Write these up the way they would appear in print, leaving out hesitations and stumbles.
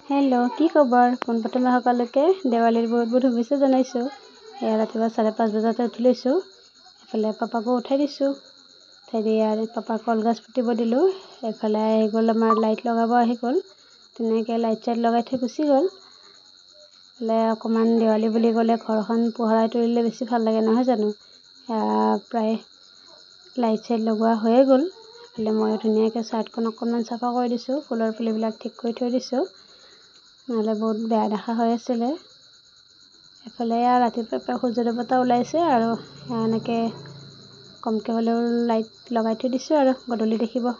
Hello' কি খবৰ? পোনপ্ৰথমে সকলোকে দেৱালীৰ বহুত বহুত শুভেচ্ছা জনাইছোঁ। এয়া ৰাতিপুৱা 5:30 বজাতে উঠি লৈছোঁ। এফালে পাপাকো উঠাই দিছোঁ। উঠাই দি আৰু পাপাক কলগছ পুতিব দিলোঁ। এফালে আহি গ'ল আমাৰ লাইট লগাব আহি গ'ল। তেনেকৈ লাইট চাইট লগাই থৈ গুচি গ'ল। এফালে অকণমান দেৱালী বুলি ক'লে ঘৰখন পোহৰাই তুলিলে বেছি ভাল লাগে নহয় জানো? প্ৰায় লাইট চাইট লগোৱা হৈয়ে গ'ল। এফালে মই ধুনীয়াকৈ চাৰ্টখন অকণমান চাফা কৰি দিছোঁ। ফুলৰ পুলিবিলাক ঠিক কৰি থৈ দিছোঁ। নহ'লে বহুত বেয়া দেখা হৈ আছিলে। এফালে ৰাতিপুৱা সূৰ্য দেৱতা ওলাইছে আৰু এনেকৈ কমকৈ হ'লেও লাইট লগাই থৈ দিছোঁ আৰু গধূলি দেখিব।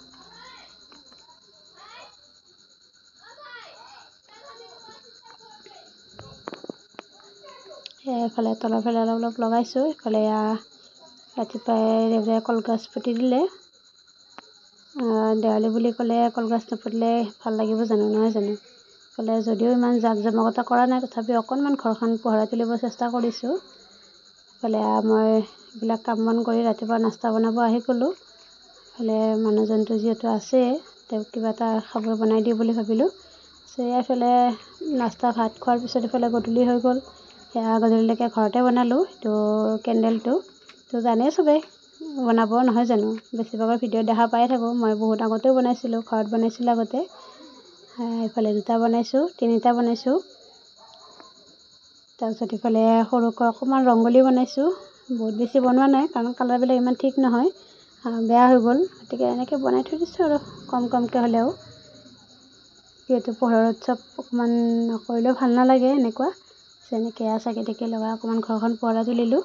এফালে তলৰ ফালে অলপ লগাইছোঁ। এফালে ৰাতিপুৱাই দেউতাই কলগছ পুতি দিলে। দেৱালী বুলি ক'লে কলগছ নপুতিলে ভাল লাগিব জানো নহয় জানো? এফালে যদিও ইমান জাক জমকতা কৰা নাই, তথাপি অকণমান ঘৰখন পোহৰাই তুলিব চেষ্টা কৰিছোঁ। এফালে মই এইবিলাক কাম বন কৰি ৰাতিপুৱা নাস্তা বনাব আহি গ'লোঁ। এফালে মানুহজনটো যিহেতু আছে, তেওঁক কিবা এটা খাবৰ বনাই দিওঁ বুলি ভাবিলোঁ। এফালে নাস্তা ভাত খোৱাৰ পিছত এফালে গধূলি হৈ গ'ল। সেয়া গধূলিলৈকে ঘৰতে বনালোঁ। এইটো কেণ্ডেলটো জানেই চবেই বনাব নহয় জানো? বেছিভাগৰ ভিডিঅ' দেখা পাই থাকোঁ। মই বহুত আগতেও বনাইছিলোঁ, ঘৰত বনাইছিলোঁ আগতে। এইফালে 2টা বনাইছোঁ, 3টা বনাইছোঁ। তাৰপিছত ইফালে সৰুকৈ অকণমান ৰংগলী বনাইছোঁ। বহুত বেছি বনোৱা নাই, কাৰণ কালাৰবিলাক ইমান ঠিক নহয়, বেয়া হৈ গ'ল। গতিকে এনেকৈ বনাই থৈ দিছোঁ আৰু কমকৈ হ'লেও। যিহেতু পোহৰৰ উৎসৱ অকণমান নকৰিলেও ভাল নালাগে এনেকুৱা। যেনেকৈ চাকি তাকি লগাই অকণমান ঘৰখন পোহৰাই তুলিলোঁ।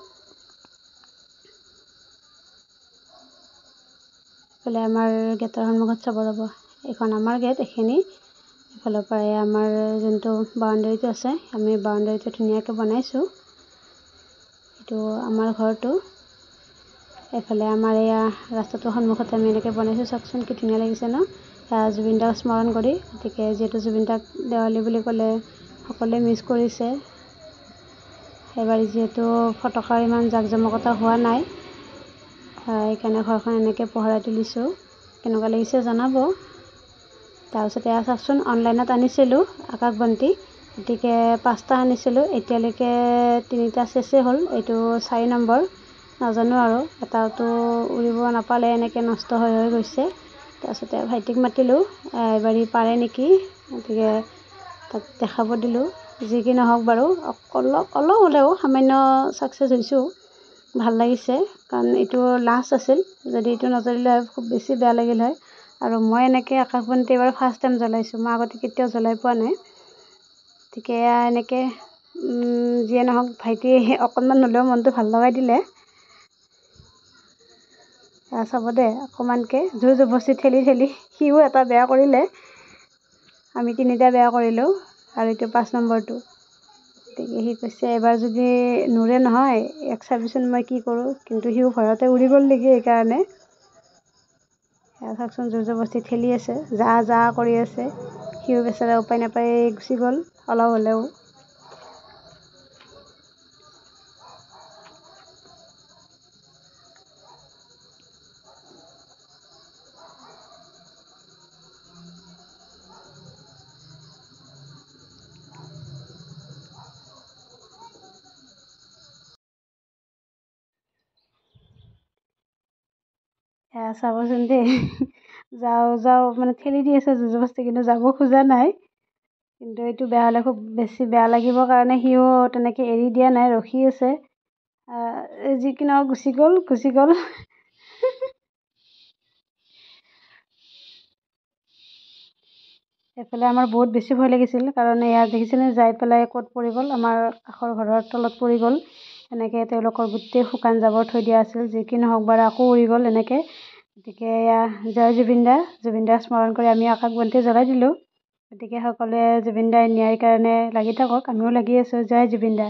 এইফালে আমাৰ গেটৰ সন্মুখত চাব ৰ'ব, এইখন আমাৰ গেট। এইখিনি এইফালৰ পৰাই আমাৰ যোনটো বাউণ্ডেৰীটো আছে, আমি বাউণ্ডেৰীটো ধুনীয়াকৈ বনাইছোঁ। এইটো আমাৰ ঘৰটো। এইফালে আমাৰ এয়া ৰাস্তাটোৰ সন্মুখতে আমি এনেকৈ বনাইছোঁ। চাওকচোন কি ধুনীয়া লাগিছে ন? জুবিন দাক স্মৰণ কৰি। গতিকে যিহেতু জুবিন দাক দেৱালী বুলি ক'লে সকলোৱে মিছ কৰিছে। এইবাৰ যিহেতু ফটকাৰ ইমান জাক জমকতা হোৱা নাই, সেইকাৰণে ঘৰখন এনেকৈ পোহৰাই তুলিছোঁ। কেনেকুৱা লাগিছে জনাব। তাৰপিছত এয়া চাওকচোন, অনলাইনত আনিছিলোঁ আকাশবন্তি। গতিকে 5টা আনিছিলোঁ, এতিয়ালৈকে 3টা চেচেই হ'ল। এইটো 4 নম্বৰ। নাজানো আৰু, এটাতো উৰিব নাপালে, এনেকৈ নষ্ট হৈ গৈছে। তাৰপিছতে ভাইটিক মাতিলোঁ, এবাৰ সি পাৰে নেকি, গতিকে তাক দেখাব দিলোঁ। যি কি নহওক বাৰু, অলপ হ'লেও সামান্য ছাকচেছ হৈছোঁ। ভাল লাগিছে, কাৰণ এইটো লাষ্ট আছিল। যদি এইটো নজ্বলিলে হয় খুব বেছি বেয়া লাগিল হয়। আৰু মই এনেকৈ আকাশবন্তি এবাৰ ফাৰ্ষ্ট টাইম জ্বলাইছোঁ। মই আগতে কেতিয়াও জ্বলাই পোৱা নাই। গতিকে এনেকৈ যিয়ে নহওক, ভাইটিয়ে অকণমান হ'লেও মনটো ভাল লগাই দিলে। চাব দে, অকণমানকৈ জোৰ জবৰদস্তি ঠেলি সিও এটা বেয়া কৰিলে। আমি 3টা বেয়া কৰিলোঁ, আৰু এইটো 5 নম্বৰটো। গতিকে সি কৈছে এবাৰ যদি নুৰে নহয়, এক চাবিচোন মই কি কৰোঁ। কিন্তু সিও ভয়তে উৰি গ'ল নেকি সেইকাৰণে। চাওকচোন, জোৰ জবৰদস্তি ঠেলি আছে, যা কৰি আছে। সিও বেচেৰা উপায় নাপায় গুচি গ'ল অলপ হ'লেও। চাবচোন দেই, যাওঁ মানে ঠেলি দি আছে জোৰ জবৰদস্তি, কিন্তু যাব খোজা নাই। কিন্তু এইটো বেয়া হ'লে খুব বেছি বেয়া লাগিবৰ কাৰণে সিও তেনেকৈ এৰি দিয়া নাই, ৰখি আছে। যি কি নহওক গুচি গ'ল। এইফালে আমাৰ বহুত বেছি ভয় লাগিছিল, কাৰণ ইয়াত দেখিছেনে যাই পেলাই ক'ত পৰি গ'ল, আমাৰ কাষৰ ঘৰৰ তলত পৰি গ'ল। এনেকৈ তেওঁলোকৰ গোটেই শুকান জাবৰ থৈ দিয়া আছিল। যি কি নহওক বাৰু, আকৌ উৰি গ'ল এনেকৈ। গতিকে জয় জুবিন দা, জুবিন দাক স্মৰণ কৰি আমি আকাশবন্তি জ্বলাই দিলোঁ। গতিকে সকলোৱে জুবিন দাৰ ন্যায়ৰ কাৰণে লাগি থাকক, আমিও লাগি আছোঁ। জয় জুবিন দা।